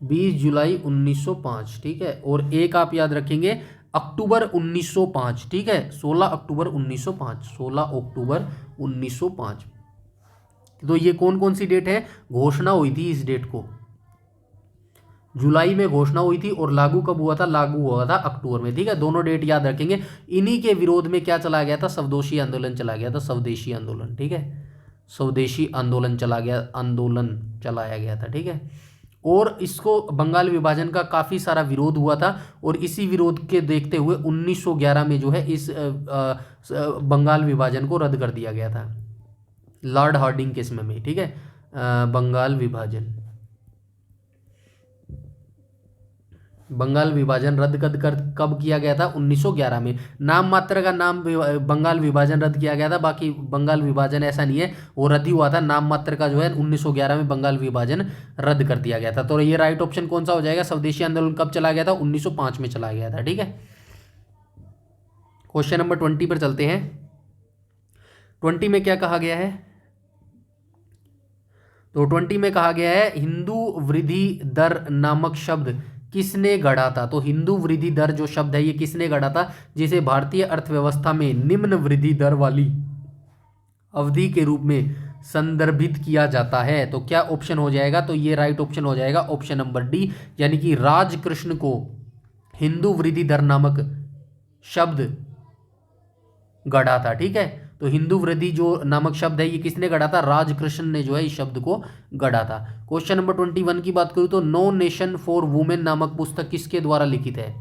20 जुलाई 1905, ठीक है, और एक आप याद रखेंगे अक्टूबर 1905, ठीक है, 16 अक्टूबर 1905, 16 अक्टूबर 1905। तो ये कौन कौन सी डेट है, घोषणा हुई थी इस डेट को, जुलाई में घोषणा हुई थी और लागू कब हुआ था, लागू हुआ था अक्टूबर में, ठीक है। दोनों डेट याद रखेंगे। इन्हीं के विरोध में क्या चला गया था, स्वदेशी आंदोलन चला गया था, स्वदेशी आंदोलन, ठीक है, स्वदेशी आंदोलन चलाया गया था, ठीक है। और इसको बंगाल विभाजन का काफ़ी सारा विरोध हुआ था और इसी विरोध के देखते हुए 1911 में जो है इस बंगाल विभाजन को रद्द कर दिया गया था, लॉर्ड हार्डिंग के समय में, ठीक है। बंगाल विभाजन रद्द कर कब किया गया था, 1911 में। नाम मात्र का नाम बंगाल विभाजन रद्द किया गया था, बाकी बंगाल विभाजन ऐसा नहीं है, वो रद्द ही हुआ था। नाम मात्र का जो है 1911 में बंगाल विभाजन रद्द कर दिया गया था। तो ये राइट ऑप्शन कौन सा हो जाएगा, स्वदेशी आंदोलन कब चला गया था, 1905 में चला गया था, ठीक है। क्वेश्चन नंबर 20 पर चलते हैं। 20 में क्या कहा गया है, तो 20 में कहा गया है हिंदू वृद्धि दर नामक शब्द किसने गढ़ा था। तो हिंदू वृद्धि दर जो शब्द है ये किसने गढ़ा था, जिसे भारतीय अर्थव्यवस्था में निम्न वृद्धि दर वाली अवधि के रूप में संदर्भित किया जाता है। तो क्या ऑप्शन हो जाएगा, तो ये राइट ऑप्शन हो जाएगा ऑप्शन नंबर डी, यानी कि राजकृष्ण को हिंदू वृद्धि दर नामक शब्द गढ़ा था, ठीक है। तो हिंदू वृद्धि जो नामक शब्द है ये किसने गढ़ा था, राजकृष्ण ने जो है इस शब्द को गढ़ा था। क्वेश्चन नंबर 21 की बात करूं तो नो नेशन फॉर वुमेन नामक पुस्तक किसके द्वारा लिखित है।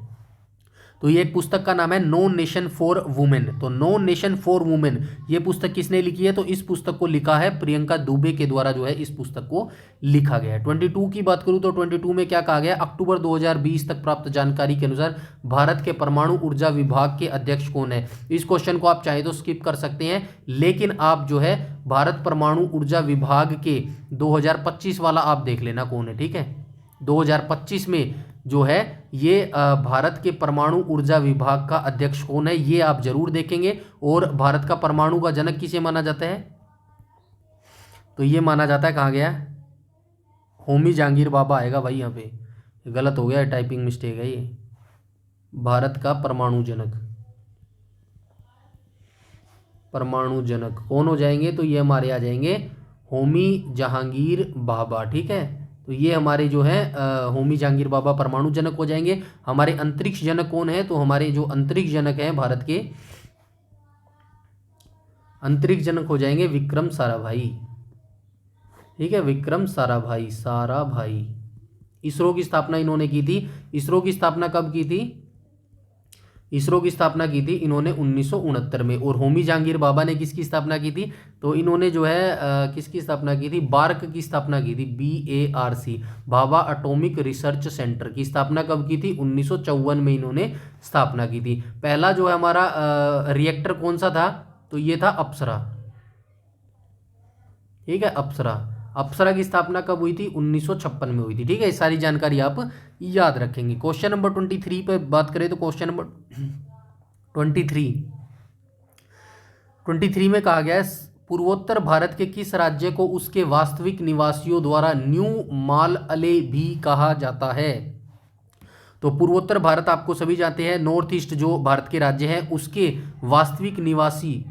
तो ये एक पुस्तक का नाम है नो नेशन फॉर वुमेन। तो नो नेशन फॉर वुमेन ये पुस्तक किसने लिखी है, तो इस पुस्तक को लिखा है प्रियंका दुबे के द्वारा जो है इस पुस्तक को लिखा गया है। 22 की बात करूं तो 22 में क्या कहा गया, अक्टूबर 2020 तक प्राप्त जानकारी के अनुसार भारत के परमाणु ऊर्जा विभाग के अध्यक्ष कौन है। इस क्वेश्चन को आप चाहे तो स्किप कर सकते हैं, लेकिन आप जो है भारत परमाणु ऊर्जा विभाग के 2025 वाला आप देख लेना कौन है, ठीक है। 2025 में जो है ये भारत के परमाणु ऊर्जा विभाग का अध्यक्ष कौन है ये आप जरूर देखेंगे। और भारत का परमाणु का जनक किसे माना जाता है, तो ये माना जाता है, कहाँ गया, होमी जहांगीर बाबा आएगा भाई, यहाँ पे गलत हो गया, टाइपिंग मिस्टेक है ये। भारत का परमाणु जनक कौन हो जाएंगे, तो ये हमारे आ जाएंगे होमी जहांगीर बाबा, ठीक है। तो ये हमारे जो है होमी जहांगीर बाबा परमाणु जनक हो जाएंगे। हमारे अंतरिक्ष जनक कौन है, तो हमारे जो अंतरिक्ष जनक हैं भारत के अंतरिक्ष जनक हो जाएंगे विक्रम साराभाई, ठीक है, विक्रम साराभाई। इसरो की स्थापना इन्होंने की थी। इसरो की स्थापना कब की थी, इसरो की स्थापना की थी इन्होंने 1969 में। और होमी जहांगीर बाबा ने किसकी स्थापना की थी, तो इन्होंने जो है किसकी स्थापना की थी, बार्क की स्थापना की थी, BARC, Bhabha atomic research centre की स्थापना कब की थी, 1954 में इन्होंने स्थापना की थी। पहला जो है हमारा रिएक्टर कौन सा था, तो ये था अप्सरा, ठीक है, अप्सरा की स्थापना कब हुई थी, 1956 में हुई थी, ठीक है। ये सारी जानकारी आप याद रखेंगे। क्वेश्चन नंबर 23 पर बात करें तो क्वेश्चन नंबर 23 में कहा गया है पूर्वोत्तर भारत के किस राज्य को उसके वास्तविक निवासियों द्वारा न्यू माल अले भी कहा जाता है। तो पूर्वोत्तर भारत आपको सभी जानते हैं, नॉर्थ ईस्ट जो भारत के राज्य हैं उसके वास्तविक निवासी,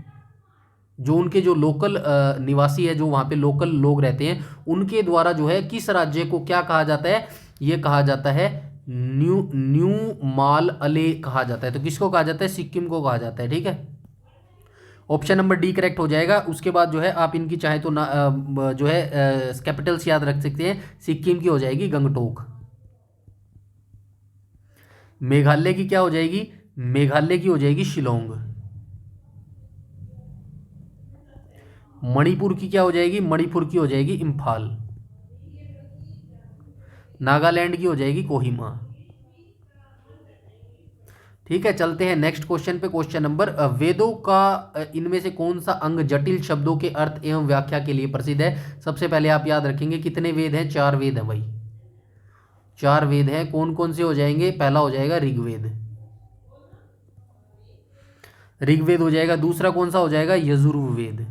जो उनके जो लोकल निवासी है, जो वहाँ पे लोकल लोग रहते हैं, उनके द्वारा जो है किस राज्य को क्या कहा जाता है, ये कहा जाता है न्यू माल अले कहा जाता है। तो किसको कहा जाता है, सिक्किम को कहा जाता है, ठीक है। ऑप्शन नंबर डी करेक्ट हो जाएगा। उसके बाद जो है आप इनकी चाहे तो जो है कैपिटल्स याद रख सकते हैं। सिक्किम की हो जाएगी गंगटोक, मेघालय की क्या हो जाएगी, मेघालय की हो जाएगी शिलोंग, मणिपुर की क्या हो जाएगी, मणिपुर की हो जाएगी इम्फाल, नागालैंड की हो जाएगी कोहिमा, ठीक है। चलते हैं नेक्स्ट क्वेश्चन पे। क्वेश्चन नंबर, वेदों का इनमें से कौन सा अंग जटिल शब्दों के अर्थ एवं व्याख्या के लिए प्रसिद्ध है। सबसे पहले आप याद रखेंगे कितने वेद हैं, 4 वेद हैं भाई, 4 वेद हैं, कौन कौन से हो जाएंगे? पहला हो जाएगा ऋग्वेद, ऋग्वेद हो जाएगा। दूसरा कौन सा हो जाएगा? यजुर्वेद,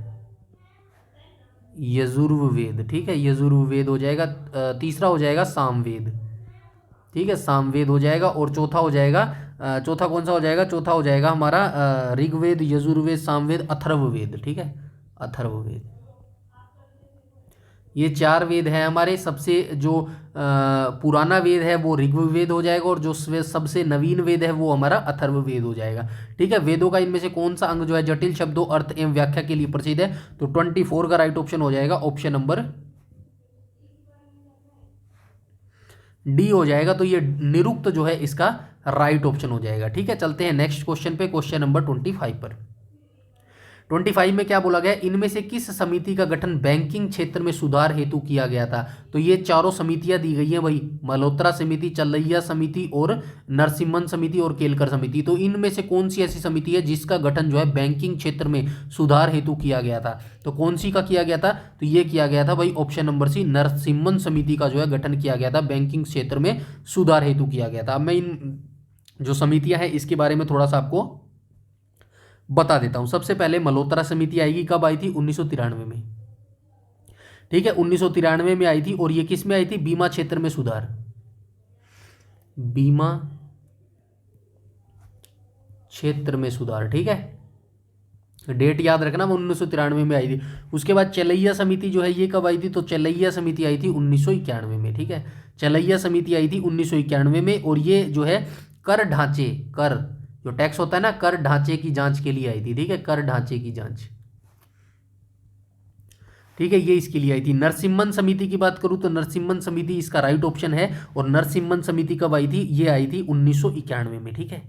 यजुर्वेद, ठीक है, यजुर्वेद हो जाएगा। तीसरा हो जाएगा सामवेद, ठीक है, सामवेद हो जाएगा। और चौथा हो जाएगा, चौथा कौन सा हो जाएगा? चौथा हो जाएगा हमारा ऋग्वेद, यजुर्वेद, सामवेद, अथर्ववेद, ठीक है, अथर्ववेद। ये 4 वेद हैं हमारे। सबसे जो पुराना वेद है वो ऋग्वेद हो जाएगा, और जो सबसे नवीन वेद है वो हमारा अथर्ववेद हो जाएगा, ठीक है। वेदों का इनमें से कौन सा अंग जो है जटिल शब्दों, अर्थ एवं व्याख्या के लिए प्रसिद्ध है? तो 24 का राइट ऑप्शन हो जाएगा ऑप्शन नंबर डी हो जाएगा। तो ये निरुक्त जो है इसका राइट ऑप्शन हो जाएगा, ठीक है। चलते हैं नेक्स्ट क्वेश्चन पे, क्वेश्चन नंबर 25 पर। 25 में क्या बोला गया? इनमें से किस समिति का गठन बैंकिंग क्षेत्र में सुधार हेतु किया गया था? तो ये चारों समितियां दी गई हैं भाई, मल्होत्रा समिति, चलैया समिति और नरसिम्हन समिति और केलकर समिति। तो इनमें से कौन सी ऐसी समिति है जिसका गठन जो है बैंकिंग क्षेत्र में सुधार हेतु किया गया था? तो कौन सी का किया गया था? तो ये किया गया था भाई ऑप्शन नंबर सी, नरसिम्हन समिति का जो है गठन किया गया था, बैंकिंग क्षेत्र में सुधार हेतु किया गया था। अब मैं इन जो समितियां हैं इसके बारे में थोड़ा सा आपको बता देता हूं। सबसे पहले मल्होत्रा समिति आएगी, कब आई थी? 1993 में, ठीक है, 1993 में आई थी। और ये किस में आई थी? बीमा क्षेत्र में सुधार, बीमा क्षेत्र में सुधार, ठीक है, डेट याद रखना, वो 1993 में आई थी। उसके बाद चलैया समिति जो है ये कब आई थी? तो चलैया समिति आई थी 1991 में, ठीक है, चलैया समिति आई थी 1991 में। और ये जो है कर ढांचे, कर जो टैक्स होता है ना, कर ढांचे की जांच के लिए आई थी, ठीक है, कर ढांचे की जांच, ठीक है, ये इसके लिए आई थी। नरसिम्हन समिति की बात करूं तो नरसिम्हन समिति इसका राइट ऑप्शन है। और नरसिम्हन समिति कब आई थी? ये आई थी 1991 में, ठीक है,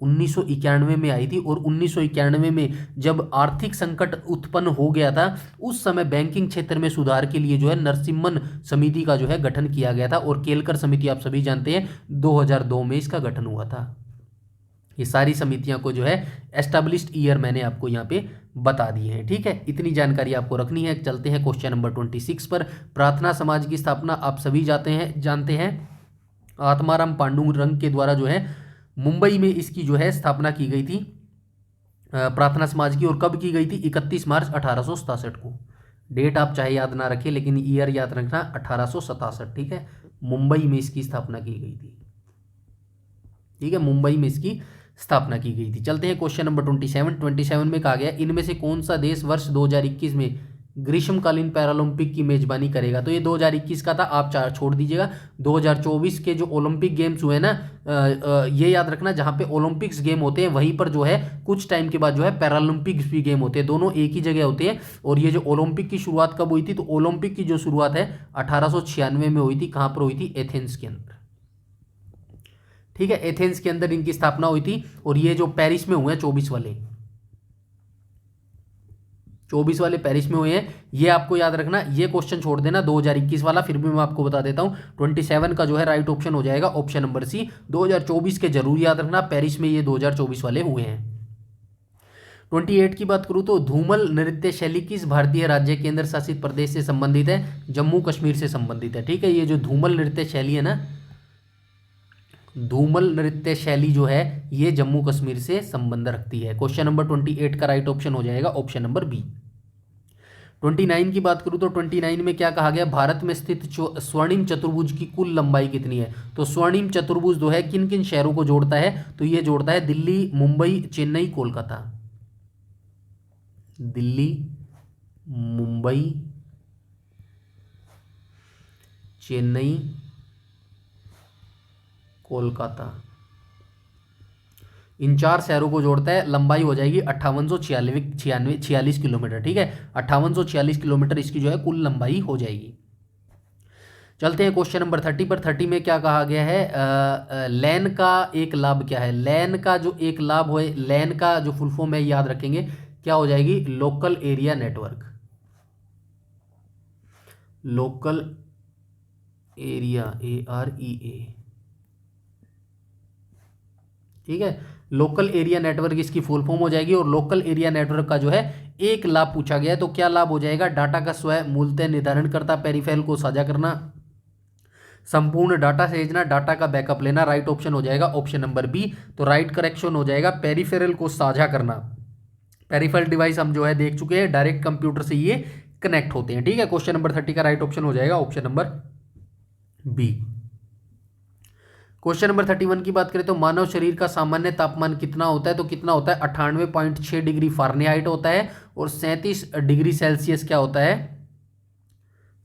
1991 में आई थी। और 1991 में जब आर्थिक संकट उत्पन्न हो गया था उस समय बैंकिंग क्षेत्र में सुधार के लिए जो है नरसिम्हन समिति का जो है गठन किया गया था। और केलकर समिति आप सभी जानते हैं 2002 में इसका गठन हुआ था। ये सारी समितियां को जो है एस्टैब्लिश्ड ईयर मैंने आपको यहाँ पे बता दिए हैं, ठीक है, इतनी जानकारी आपको रखनी है। चलते हैं क्वेश्चन नंबर 26 पर। प्रार्थना समाज की स्थापना आप सभी जानते हैं आत्माराम पांडुरंग के द्वारा जो है मुंबई में इसकी जो है स्थापना की गई थी प्रार्थना समाज की। और कब की गई थी? 31 मार्च 1867 को। डेट आप चाहे याद ना रखें लेकिन ईयर याद रखना, 1867, ठीक है, मुंबई में इसकी स्थापना की गई थी, ठीक है, मुंबई में इसकी स्थापना की गई थी। चलते हैं क्वेश्चन नंबर 27 में कहा गया इनमें से कौन सा देश वर्ष 2021 में ग्रीष्मकालीन पैरालंपिक की मेजबानी करेगा? तो ये 2021 का था, आप छोड़ दीजिएगा। 2024 के जो ओलंपिक गेम्स हुए ना, ये याद रखना, जहाँ पे ओलंपिक्स गेम होते हैं वहीं पर जो है कुछ टाइम के बाद जो है पैरालंपिक्स भी गेम होते हैं, दोनों एक ही जगह होते हैं। और ये जो ओलंपिक की शुरुआत कब हुई थी? तो ओलंपिक की जो शुरुआत है 1896 में हुई थी। कहाँ पर हुई थी? एथेंस के अंदर, ठीक है, एथेंस के अंदर इनकी स्थापना हुई थी। और ये जो पेरिस में हुए हैं 24 वाले पेरिस में हुए हैं, ये आपको याद रखना। ये क्वेश्चन छोड़ देना 2021 वाला, फिर भी मैं आपको बता देता हूं 27 का जो है राइट ऑप्शन हो जाएगा ऑप्शन नंबर सी। 2024 के जरूर याद रखना, पेरिस में ये 2024 वाले हुए हैं। 28 की बात करूं तो धूमल नृत्य शैली किस भारतीय राज्य केंद्र शासित प्रदेश से संबंधित है? जम्मू कश्मीर से संबंधित है, ठीक है। ये जो धूमल नृत्य शैली है ना, धूमल नृत्य शैली जो है ये जम्मू कश्मीर से संबंध रखती है। क्वेश्चन नंबर 28 का राइट ऑप्शन हो जाएगा ऑप्शन नंबर बी। 29 की बात करूं तो 29 में क्या कहा गया? भारत में स्थित स्वर्णिम चतुर्भुज की कुल लंबाई कितनी है? तो स्वर्णिम चतुर्भुज जो है किन किन शहरों को जोड़ता है? तो ये जोड़ता है दिल्ली, मुंबई, चेन्नई, कोलकाता। दिल्ली, मुंबई, चेन्नई, कोलकाता, इन 4 शहरों को जोड़ता है। लंबाई हो जाएगी 5846 किलोमीटर, ठीक है, 5846 किलोमीटर इसकी जो है कुल लंबाई हो जाएगी। चलते हैं क्वेश्चन नंबर 30 पर। 30 में क्या कहा गया है? लैन का एक लाभ क्या है? लैन का जो एक लाभ है, लैन का जो फुल फॉर्म है याद रखेंगे, क्या हो जाएगी? Local area network, local area, AREA, ठीक है, लोकल एरिया नेटवर्क इसकी फुल फॉर्म हो जाएगी। और लोकल एरिया नेटवर्क का जो है एक लाभ पूछा गया है, तो क्या लाभ हो जाएगा? डाटा का स्वयं मूलतः निर्धारण करता, पेरिफेरल को साझा करना, संपूर्ण डाटा सहेजना, डाटा का बैकअप लेना, राइट ऑप्शन हो जाएगा ऑप्शन नंबर बी। तो राइट करेक्शन हो जाएगा पेरिफेरल को साझा करना। पेरिफेरल डिवाइस हम जो है देख चुके हैं, डायरेक्ट कंप्यूटर से ये कनेक्ट होते हैं, ठीक है। क्वेश्चन नंबर 30 का राइट ऑप्शन हो जाएगा option number B. Question number 31 की बात करें तो मानव शरीर का सामान्य तापमान कितना होता है, तो कितना होता है 98.6 डिग्री फारेनहाइट होता है, और 37 डिग्री सेल्सियस क्या होता है,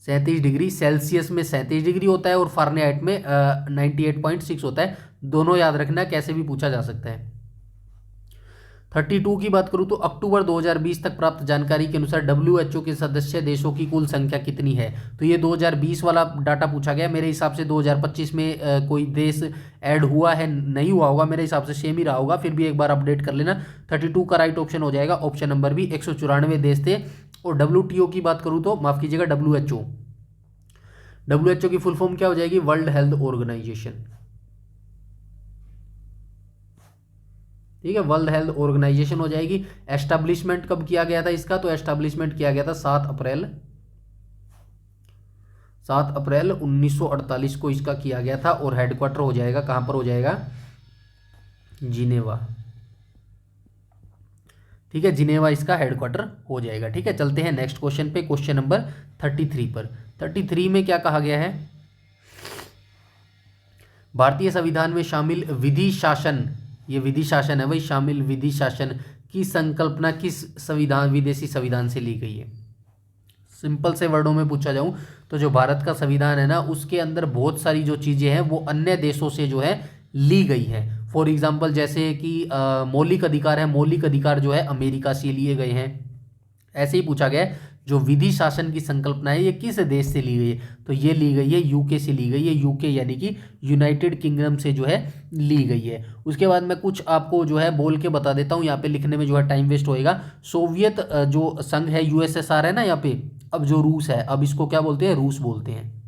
37 डिग्री सेल्सियस में 37 डिग्री होता है, और फारेनहाइट में 98.6 होता है। दोनों याद रखना, कैसे भी पूछा जा सकता है। 32 की बात करूं तो अक्टूबर 2020 तक प्राप्त जानकारी के अनुसार WHO के सदस्य देशों की कुल संख्या कितनी है, तो ये 2020 वाला डाटा पूछा गया। मेरे हिसाब से 2025 में कोई देश ऐड हुआ है, नहीं हुआ होगा, मेरे हिसाब से सेम ही रहा होगा, फिर भी एक बार अपडेट कर लेना। 32 का राइट ऑप्शन हो जाएगा ऑप्शन नंबर बी, 194 देश थे। और WTO की बात करूँ तो माफ कीजिएगा WHO की फुल फॉर्म क्या हो जाएगी, वर्ल्ड हेल्थ ऑर्गेनाइजेशन, ठीक है, वर्ल्ड हेल्थ ऑर्गेनाइजेशन हो जाएगी। एस्टैब्लिशमेंट कब किया गया था इसका, तो एस्टैब्लिशमेंट किया गया था 7 अप्रैल 1948 को इसका किया गया था। और हेडक्वार्टर हो जाएगा, कहां पर हो जाएगा, जिनेवा, ठीक है, जिनेवा इसका हेडक्वार्टर हो जाएगा, ठीक है। चलते हैं नेक्स्ट क्वेश्चन पे, क्वेश्चन नंबर 33 पर। 33 में क्या कहा गया है, भारतीय संविधान में शामिल विधि शासन, ये विधि शासन है भाई, शामिल विधि शासन की संकल्पना किस संविधान, विदेशी संविधान से ली गई है। सिंपल से वर्डों में पूछा जाऊं तो जो भारत का संविधान है ना, उसके अंदर बहुत सारी जो चीज़ें हैं वो अन्य देशों से जो है ली गई हैं। फॉर एग्जांपल जैसे कि मौलिक अधिकार है, मौलिक अधिकार जो है अमेरिका से लिए गए हैं। ऐसे ही पूछा गया है जो विधि शासन की संकल्पना है ये किस देश से ली गई है, तो ये ली गई है यूके से ली गई है, यूके यानी कि यूनाइटेड किंगडम से जो है ली गई है। उसके बाद मैं कुछ आपको जो है बोल के बता देता हूँ, यहाँ पे लिखने में जो है टाइम वेस्ट होएगा। सोवियत जो संघ है, USSR है ना यहाँ पे, अब जो रूस है, अब इसको क्या बोलते हैं, रूस बोलते हैं।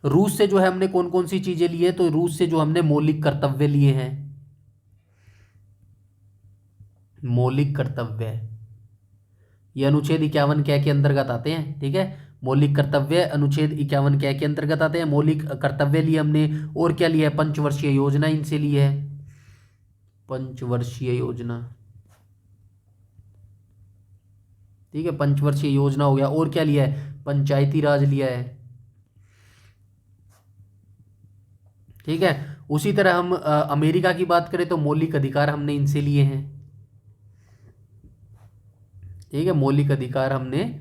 रूस से जो है हमने कौन कौन सी चीजें ली है, तो रूस से जो हमने मौलिक कर्तव्य लिए हैं, मौलिक कर्तव्य, ये अनुच्छेद 51 क्या के अंतर्गत आते हैं, ठीक है। मौलिक कर्तव्य अनुच्छेद 51 क्या के अंतर्गत आते हैं, मौलिक कर्तव्य लिए हमने। और क्या लिया है, पंचवर्षीय योजना इनसे ली है, पंचवर्षीय योजना, ठीक है, पंचवर्षीय योजना हो गया। और क्या लिया है, पंचायती राज लिया है, ठीक है। उसी तरह हम अमेरिका की बात करें तो मौलिक अधिकार हमने इनसे लिए हैं, ठीक है, मौलिक अधिकार हमने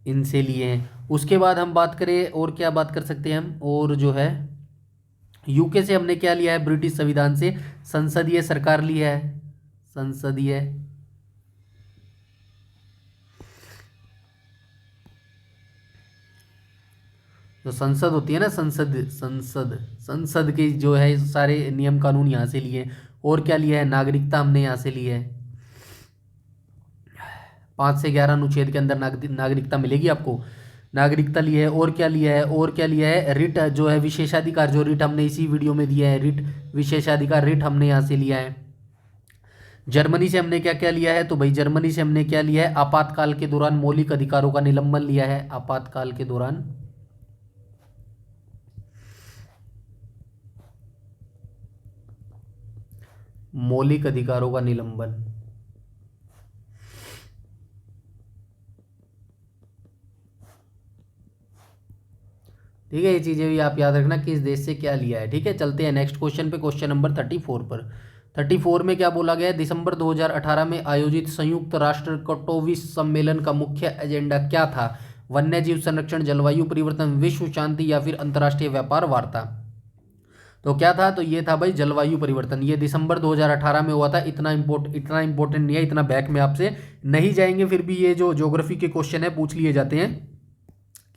इनसे लिए हैं। उसके बाद हम बात करें और क्या बात कर सकते हैं हम, और जो है यूके से हमने क्या लिया है, ब्रिटिश संविधान से संसदीय सरकार लिया है, संसदीय, जो संसद होती है ना, संसद के जो है सारे नियम कानून यहाँ से लिए। और क्या लिया है, नागरिकता हमने यहाँ से ली है, 5 से 11 अनुच्छेद के अंदर नागरिकता मिलेगी आपको, नागरिकता लिया है। और क्या लिया है, और क्या लिया है, रिट जो है विशेषाधिकार, जो रिट हमने इसी वीडियो में दिया है, रिट विशेषाधिकार, रिट हमने यहाँ से लिया है। जर्मनी से हमने क्या क्या लिया है, तो भाई जर्मनी से हमने क्या लिया है, आपातकाल के दौरान मौलिक अधिकारों का निलंबन लिया है, आपातकाल के दौरान मौलिक अधिकारों का निलंबन, ठीक है। ये चीजें भी आप याद रखना किस देश से क्या लिया है, ठीक है। चलते हैं नेक्स्ट क्वेश्चन पे, क्वेश्चन नंबर 34 पर। 34 में क्या बोला गया है, दिसंबर 2018 में आयोजित संयुक्त राष्ट्र कटोविस सम्मेलन का मुख्य एजेंडा क्या था, वन्य जीव संरक्षण, जलवायु परिवर्तन, विश्व शांति, या फिर अंतर्राष्ट्रीय व्यापार वार्ता। तो क्या था, तो ये था भाई जलवायु परिवर्तन। ये दिसंबर 2018 में हुआ था। इतना इंपॉर्टेंट नहीं है, इतना बैक में आपसे नहीं जाएंगे, फिर भी ये जो ज्योग्राफी के क्वेश्चन है पूछ लिए जाते हैं।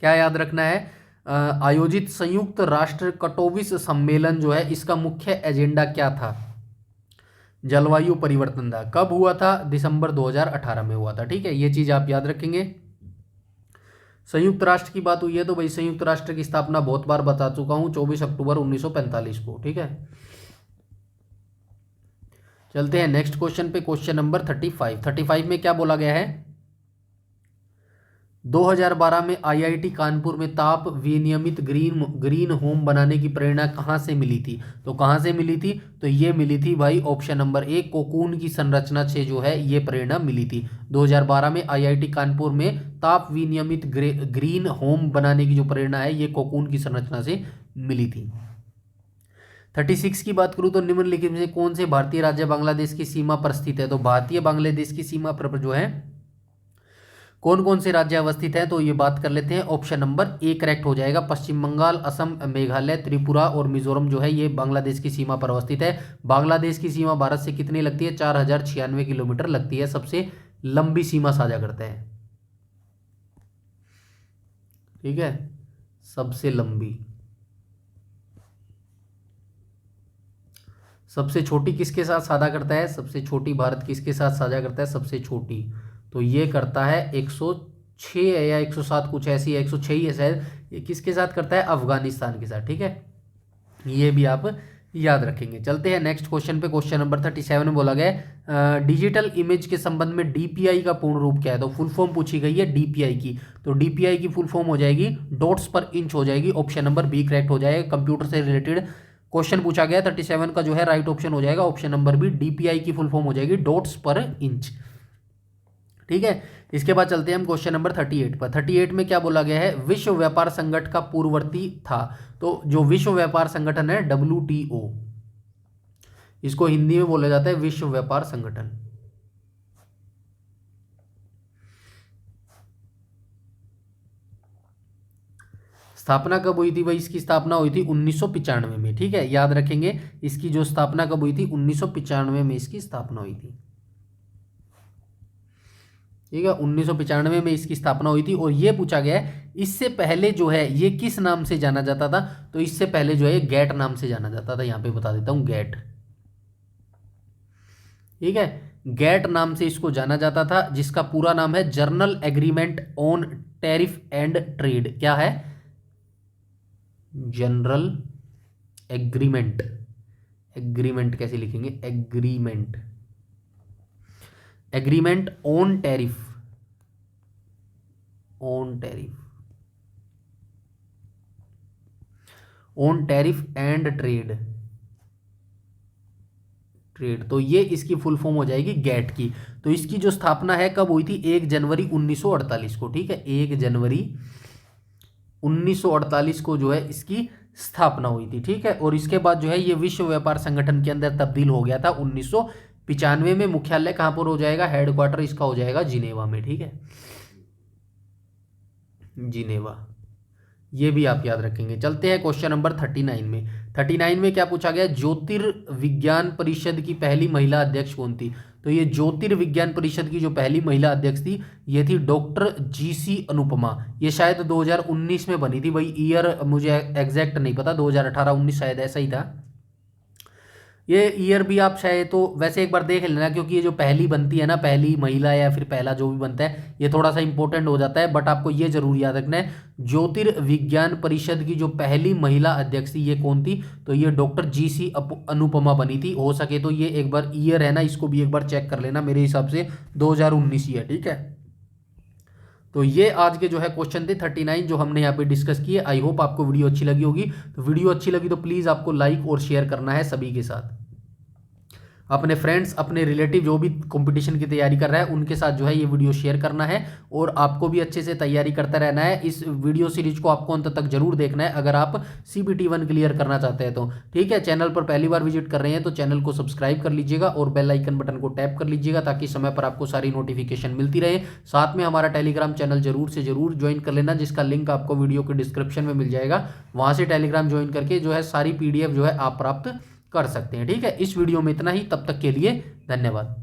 क्या याद रखना है, आयोजित संयुक्त राष्ट्र कटोविस सम्मेलन जो है इसका मुख्य एजेंडा क्या था, जलवायु परिवर्तन था। कब हुआ था, दिसंबर 2018 में हुआ था, ठीक है। ये चीज आप याद रखेंगे। संयुक्त राष्ट्र की बात हुई है तो भाई संयुक्त राष्ट्र की स्थापना बहुत बार बता चुका हूं, 24 अक्टूबर 1945 को, ठीक है। चलते हैं नेक्स्ट क्वेश्चन पे, क्वेश्चन नंबर 35। 35 में क्या बोला गया है, 2012 में आईआईटी कानपुर में ताप विनियमित ग्रीन होम बनाने की प्रेरणा कहाँ से मिली थी? तो कहाँ से मिली थी? तो ये मिली थी भाई ऑप्शन नंबर ए, कोकून की संरचना से जो है ये प्रेरणा मिली थी। 2012 में आईआईटी कानपुर में ताप विनियमित ग्रीन होम बनाने की जो प्रेरणा है ये कोकून की संरचना से मिली थी। 36 की बात करूं तो निम्नलिखित में से कौन से भारतीय राज्य बांग्लादेश की सीमा पर स्थित है? तो भारतीय बांग्लादेश की सीमा पर जो है कौन कौन से राज्य अवस्थित हैं? तो ये बात कर लेते हैं। ऑप्शन नंबर ए करेक्ट हो जाएगा। पश्चिम बंगाल, असम, मेघालय, त्रिपुरा और मिजोरम जो है ये बांग्लादेश की सीमा पर अवस्थित है। बांग्लादेश की सीमा भारत से कितनी लगती है? 4096 किलोमीटर लगती है। सबसे लंबी सीमा साझा करते हैं, ठीक है, सबसे लंबी। सबसे छोटी किसके साथ साझा करता है? सबसे छोटी भारत किसके साथ साझा करता है? सबसे छोटी तो ये करता है 106 या 107 कुछ ऐसी है, 106 ही है शायद। ये किसके साथ करता है? अफगानिस्तान के साथ, ठीक है, ये भी आप याद रखेंगे। चलते हैं नेक्स्ट क्वेश्चन पे। क्वेश्चन नंबर 37 में बोला गया डिजिटल इमेज के संबंध में डीपीआई का पूर्ण रूप क्या है? तो फुल फॉर्म पूछी गई है डीपीआई की। तो डीपीआई की फुल फॉर्म हो जाएगी डॉट्स पर इंच हो जाएगी। ऑप्शन नंबर बी करेक्ट हो जाएगा। कंप्यूटर से रिलेटेड क्वेश्चन पूछा गया, 37 का जो है राइट ऑप्शन हो जाएगा ऑप्शन नंबर बी। डीपीआई की फुल फॉर्म हो जाएगी डॉट्स पर इंच, ठीक है। इसके बाद चलते हैं हम क्वेश्चन नंबर 38 पर। 38 में क्या बोला गया है? विश्व व्यापार संगठन का पूर्ववर्ती था। तो जो विश्व व्यापार संगठन है WTO, इसको हिंदी में बोला जाता है विश्व व्यापार संगठन। स्थापना कब हुई थी भाई? इसकी स्थापना हुई थी 1995 में, ठीक है, याद रखेंगे। इसकी जो स्थापना कब हुई थी? 1995 में इसकी स्थापना हुई थी, ठीक है, 1995 में इसकी स्थापना हुई थी। और ये पूछा गया है इससे पहले जो है ये किस नाम से जाना जाता था? तो इससे पहले जो है गैट नाम से जाना जाता था। यहां पे बता देता हूं, गैट, ठीक है, गैट नाम से इसको जाना जाता था, जिसका पूरा नाम है journal agreement on tariff and trade. क्या है? General agreement. एग्रीमेंट कैसे लिखेंगे? Agreement, agreement on tariff, on tariff, on tariff and trade, trade. तो ये इसकी फुल फॉर्म हो जाएगी गैट की। तो इसकी जो स्थापना है कब हुई थी? 1 जनवरी 1948 को, ठीक है, 1 जनवरी 1948 को जो है इसकी स्थापना हुई थी, ठीक है। और इसके बाद जो है ये विश्व व्यापार संगठन के अंदर तब्दील हो गया था 1995 में। मुख्यालय कहां पर हो जाएगा? हेडक्वार्टर इसका हो जाएगा जिनेवा में, ठीक है, जिनेवा, ये भी आप याद रखेंगे। चलते हैं क्वेश्चन नंबर 39 में। 39 में क्या पूछा गया? ज्योतिर्विज्ञान परिषद की पहली महिला अध्यक्ष कौन थी? तो ये ज्योतिर्विज्ञान परिषद की जो पहली महिला अध्यक्ष थी ये थी डॉक्टर GC अनुपमा। ये शायद 2019 में बनी थी भाई, ईयर मुझे एग्जैक्ट नहीं पता, 2018-19 शायद ऐसा ही था। ये ईयर भी आप शायद तो वैसे एक बार देख लेना, क्योंकि ये जो पहली बनती है ना, पहली महिला या फिर पहला जो भी बनता है, ये थोड़ा सा इंपॉर्टेंट हो जाता है। बट आपको ये जरूर याद रखना है ज्योतिर्विज्ञान परिषद की जो पहली महिला अध्यक्ष थी ये कौन थी? तो ये डॉक्टर GC अनुपमा बनी थी। हो सके तो ये एक बार ईयर है ना, इसको भी एक बार चेक कर लेना, मेरे हिसाब से 2019 ही है, ठीक है। तो ये आज के जो है क्वेश्चन थे 39 जो हमने यहाँ पे डिस्कस किए। आई होप आपको वीडियो अच्छी लगी होगी। तो वीडियो अच्छी लगी तो प्लीज़ आपको लाइक और शेयर करना है सभी के साथ, अपने फ्रेंड्स, अपने रिलेटिव जो भी कंपटीशन की तैयारी कर रहा है उनके साथ जो है ये वीडियो शेयर करना है। और आपको भी अच्छे से तैयारी करता रहना है। इस वीडियो सीरीज को आपको अंत तक जरूर देखना है अगर आप CPT 1 क्लियर करना चाहते हैं तो, ठीक है। चैनल पर पहली बार विजिट कर रहे हैं तो चैनल को सब्सक्राइब कर लीजिएगा और बेल आइकन बटन को टैप कर लीजिएगा ताकि समय पर आपको सारी नोटिफिकेशन मिलती रहे। साथ में हमारा टेलीग्राम चैनल जरूर से जरूर ज्वाइन कर लेना, जिसका लिंक आपको वीडियो के डिस्क्रिप्शन में मिल जाएगा। वहाँ से टेलीग्राम ज्वाइन करके जो है सारी PDF जो है आप प्राप्त कर सकते हैं, ठीक है। इस वीडियो में इतना ही, तब तक के लिए धन्यवाद।